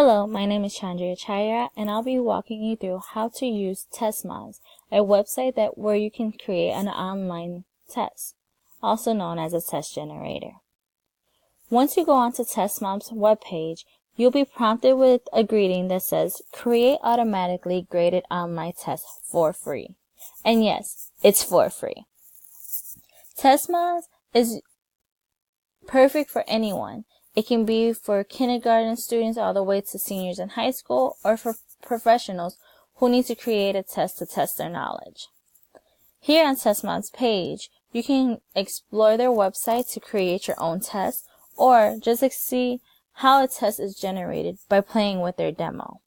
Hello, my name is Chandra Chaya, and I'll be walking you through how to use Testmoz, a website where you can create an online test, also known as a test generator. Once you go onto Testmoz's webpage, you'll be prompted with a greeting that says, "Create automatically graded online tests for free." And yes, it's for free. Testmoz is perfect for anyone. It can be for kindergarten students all the way to seniors in high school, or for professionals who need to create a test to test their knowledge. Here on Testmoz's page, you can explore their website to create your own test, or just see how a test is generated by playing with their demo.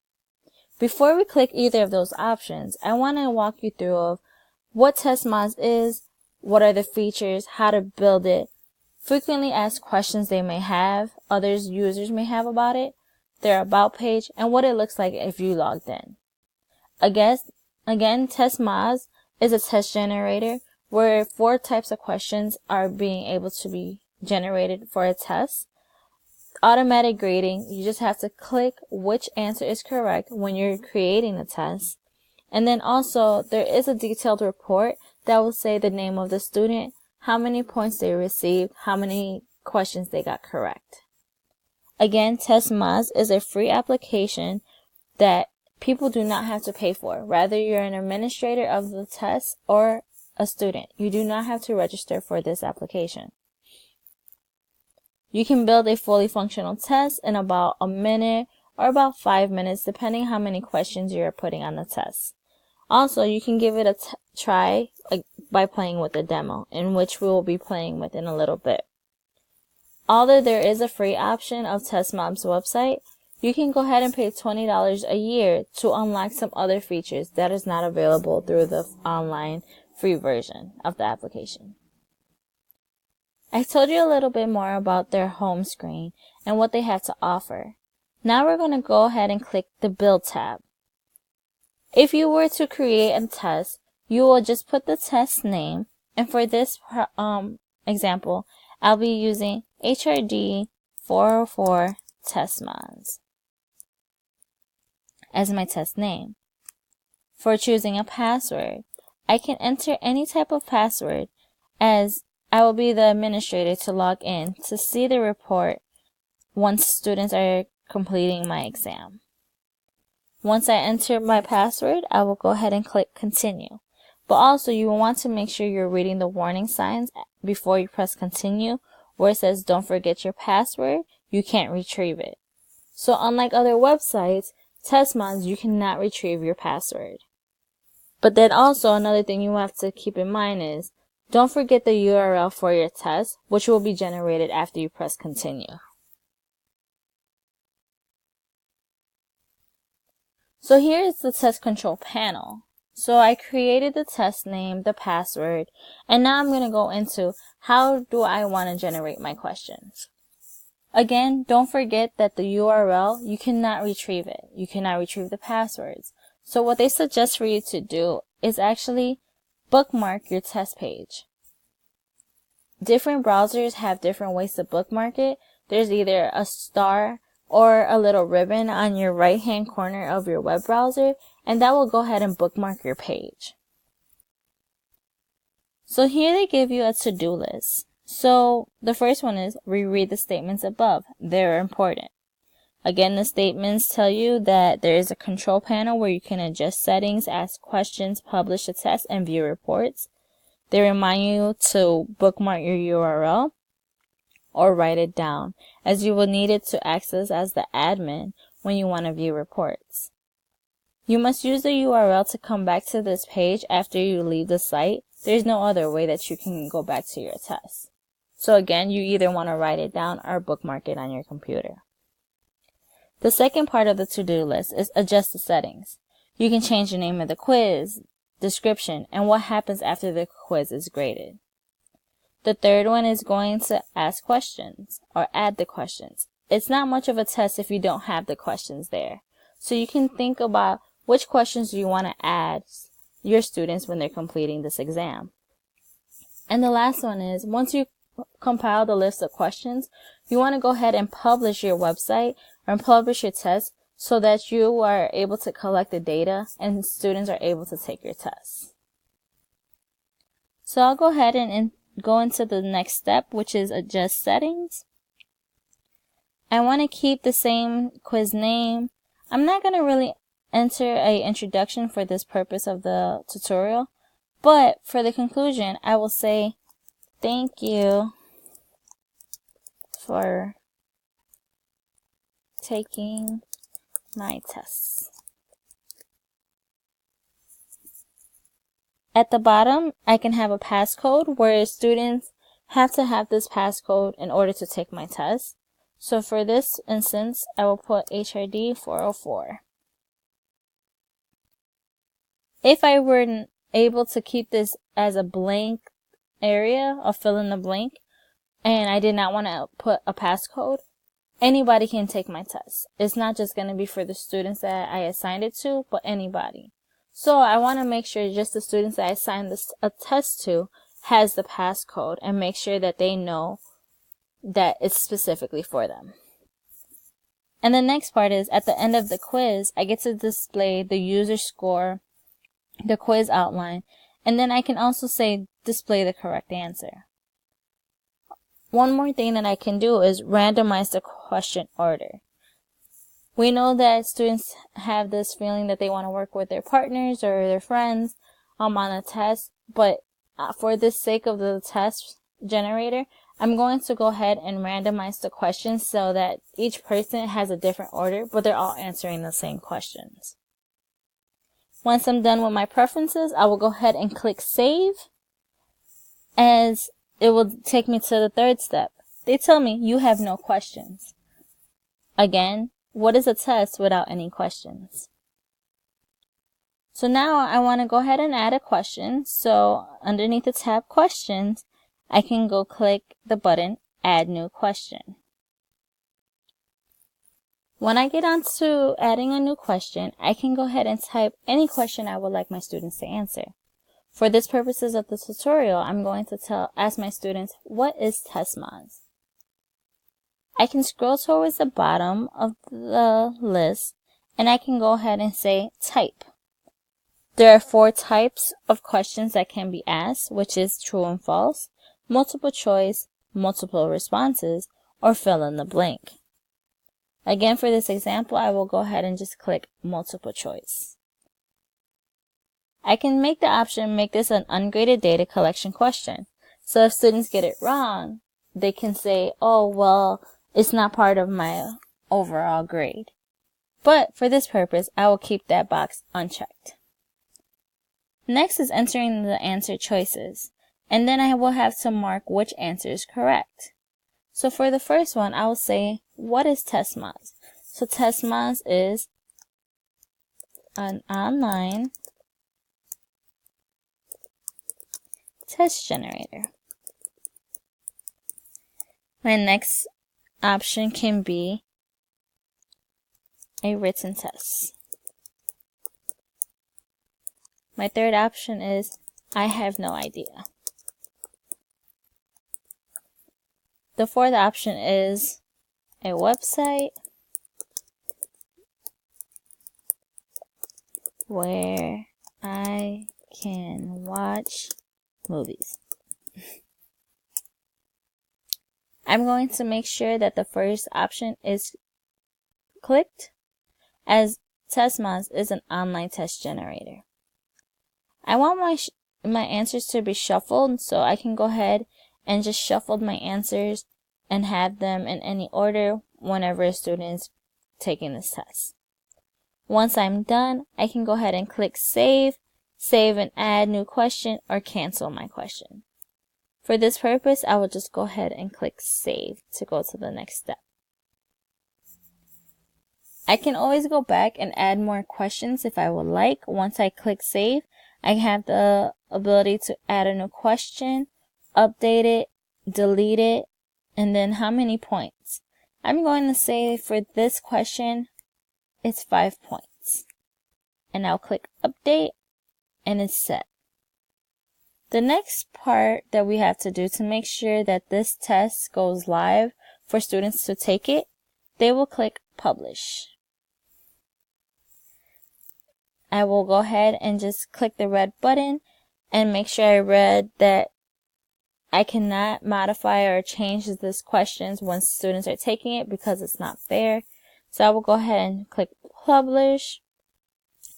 Before we click either of those options, I want to walk you through what Testmoz is, what are the features, how to build it, frequently asked questions they may have, others users may have about it, their about page, and what it looks like if you logged in. Again, Testmoz is a test generator where 4 types of questions are being able to be generated for a test. Automatic grading, you just have to click which answer is correct when you're creating the test. And then also, there is a detailed report that will say the name of the student, how many points they received, how many questions they got correct. Again, Testmoz is a free application that people do not have to pay for. Rather, you're an administrator of the test or a student. You do not have to register for this application. You can build a fully functional test in about a minute or about 5 minutes, depending how many questions you're putting on the test. Also, you can give it a try by playing with a demo, in which we will be playing with in a little bit. Although there is a free option of Testmoz's website, you can go ahead and pay $20 a year to unlock some other features that is not available through the online free version of the application. I told you a little bit more about their home screen and what they have to offer. Now we're going to go ahead and click the Build tab. If you were to create a test, you will just put the test name, and for this example, I'll be using HRD 404 Testmoz as my test name. For choosing a password, I can enter any type of password, as I will be the administrator to log in to see the report once students are completing my exam. Once I enter my password, I will go ahead and click continue. But also, you will want to make sure you're reading the warning signs before you press continue, where it says don't forget your password, you can't retrieve it. So unlike other websites, Testmoz, you cannot retrieve your password. But then also, another thing you have to keep in mind is, don't forget the URL for your test, which will be generated after you press continue. So here is the test control panel. So I created the test name, the password, and now I'm going to go into how do I want to generate my questions. Again, don't forget that the URL, you cannot retrieve it. You cannot retrieve the passwords. So what they suggest for you to do is actually bookmark your test page. Different browsers have different ways to bookmark it. There's either a star or a little ribbon on your right-hand corner of your web browser, and that will go ahead and bookmark your page. So here they give you a to-do list. So the first one is reread the statements above. They're important. Again, the statements tell you that there is a control panel where you can adjust settings, ask questions, publish a test, and view reports. They remind you to bookmark your URL or write it down, as you will need it to access as the admin when you want to view reports. You must use the URL to come back to this page after you leave the site. There's no other way that you can go back to your test. So again, you either want to write it down or bookmark it on your computer. The second part of the to-do list is adjust the settings. You can change the name of the quiz, description, and what happens after the quiz is graded. The third one is going to ask questions or add the questions. It's not much of a test if you don't have the questions there. So you can think about which questions do you want to add your students when they're completing this exam. And the last one is, once you compile the list of questions, you want to go ahead and publish your website or publish your test so that you are able to collect the data and students are able to take your tests. So I'll go ahead and go into the next step, which is adjust settings. I want to keep the same quiz name. I'm not going to really enter an introduction for this purpose of the tutorial, but for the conclusion, I will say thank you for taking my tests. At the bottom, I can have a passcode where students have to have this passcode in order to take my test. So for this instance, I will put HRD 404. If I weren't able to keep this as a blank area of fill in the blank, and I did not want to put a passcode, anybody can take my test. It's not just going to be for the students that I assigned it to, but anybody. So I want to make sure just the students that I assigned a test to has the passcode and make sure that they know that it's specifically for them. And the next part is at the end of the quiz, I get to display the user score, the quiz outline, and then I can also say display the correct answer. One more thing that I can do is randomize the question order. We know that students have this feeling that they want to work with their partners or their friends on a test, but for the sake of the test generator, I'm going to go ahead and randomize the questions so that each person has a different order, but they're all answering the same questions. Once I'm done with my preferences, I will go ahead and click Save, as it will take me to the third step. They tell me you have no questions. Again, what is a test without any questions? So now I want to go ahead and add a question. So underneath the tab Questions, I can go click the button Add New Question. When I get onto adding a new question, I can go ahead and type any question I would like my students to answer. For this purposes of the tutorial, I'm going to ask my students, what is Testmoz? I can scroll towards the bottom of the list and I can go ahead and say type. There are 4 types of questions that can be asked, which is true and false, multiple choice, multiple responses, or fill in the blank. Again, for this example, I will go ahead and just click multiple choice. I can make the option make this an ungraded data collection question. So if students get it wrong, they can say, oh, well, it's not part of my overall grade. But for this purpose, I will keep that box unchecked. Next is entering the answer choices, and then I will have to mark which answer is correct. So for the first one, I will say, what is Testmoz? So Testmoz is an online test generator. My next option can be a written test. My third option is I have no idea. The fourth option is a website where I can watch movies. I'm going to make sure that the first option is clicked, as Testmoz is an online test generator. I want my answers to be shuffled, so I can go ahead and just shuffle my answers and have them in any order whenever a student is taking this test. Once I'm done, I can go ahead and click Save, Save and Add New Question, or cancel my question. For this purpose, I will just go ahead and click Save to go to the next step. I can always go back and add more questions if I would like. Once I click Save, I have the ability to add a new question, update it, delete it, and then how many points. I'm going to say for this question, it's 5 points. And I'll click Update, and it's set. The next part that we have to do to make sure that this test goes live for students to take it, they will click Publish. I will go ahead and just click the red button and make sure I read that I cannot modify or change this questions when students are taking it because it's not fair. So I will go ahead and click publish.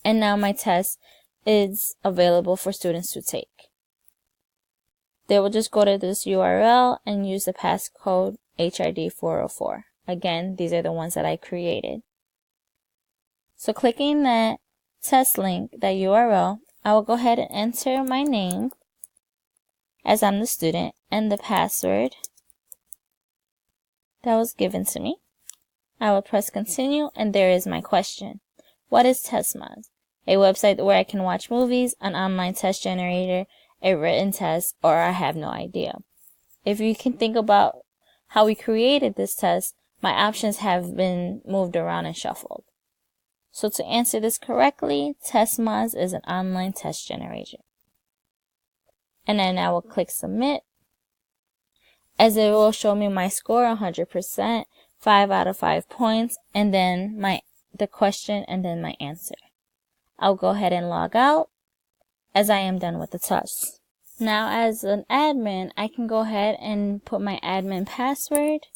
And now my test is available for students to take. They will just go to this URL and use the passcode HRD 404. Again, these are the ones that I created. So clicking that test link, that URL, I will go ahead and enter my name as I'm the student and the password that was given to me. I will press continue, and there is my question. What is Testmoz? A website where I can watch movies, an online test generator, a written test, or I have no idea. If you can think about how we created this test, my options have been moved around and shuffled. So to answer this correctly, Testmoz is an online test generator. And then I will click submit, as it will show me my score 100%, 5 out of 5 points, and then the question and then my answer. I'll go ahead and log out as I am done with the test. Now as an admin, I can go ahead and put my admin password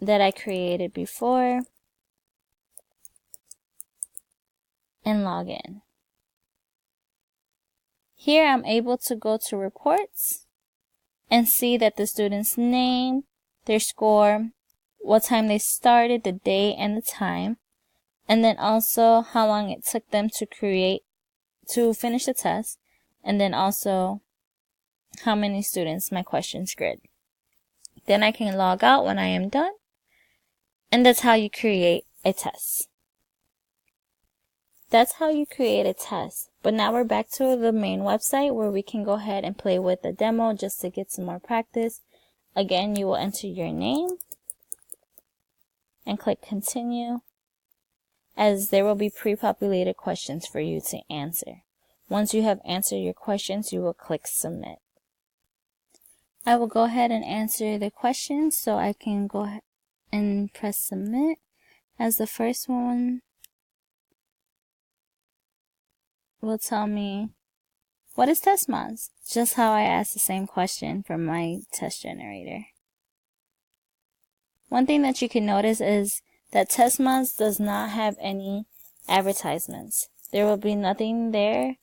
that I created before and log in. Here I'm able to go to reports and see that the student's name, their score, what time they started, the day and the time, and then also how long it took them to finish the test, and then also how many students my questions grid. Then I can log out when I am done, and that's how you create a test. That's how you create a test. But now we're back to the main website where we can go ahead and play with the demo just to get some more practice. Again, you will enter your name and click continue, as there will be pre-populated questions for you to answer. Once you have answered your questions, you will click submit. I will go ahead and answer the questions, so I can go ahead and press submit, as the first one will tell me, what is Testmoz? Just how I asked the same question from my test generator. One thing that you can notice is that Testmoz does not have any advertisements. There will be nothing there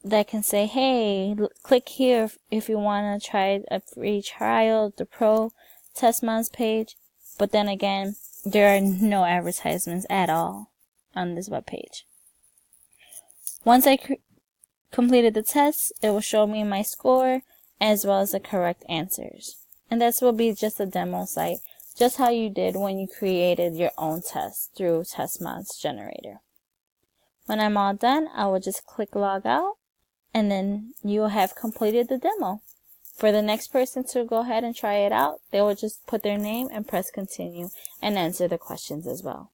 that can say, hey, click here if you want to try a free trial, the pro Testmoz page. But then again, there are no advertisements at all on this webpage. Once I completed the test, it will show me my score as well as the correct answers. And this will be just a demo site, just how you did when you created your own test through Testmoz generator. When I'm all done, I will just click log out, and then you will have completed the demo. For the next person to go ahead and try it out, they will just put their name and press continue and answer the questions as well.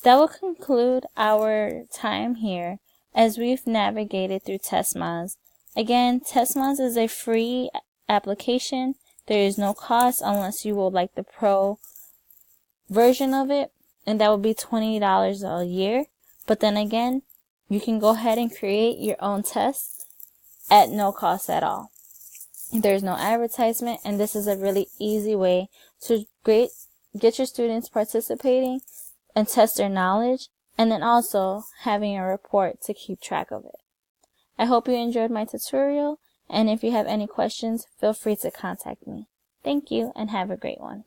That will conclude our time here as we've navigated through Testmoz. Again, Testmoz is a free application. There is no cost unless you would like the pro version of it, and that would be $20 a year. But then again, you can go ahead and create your own tests at no cost at all. There's no advertisement, and this is a really easy way to get your students participating and test their knowledge, and then also having a report to keep track of it. I hope you enjoyed my tutorial, and if you have any questions, feel free to contact me. Thank you, and have a great one.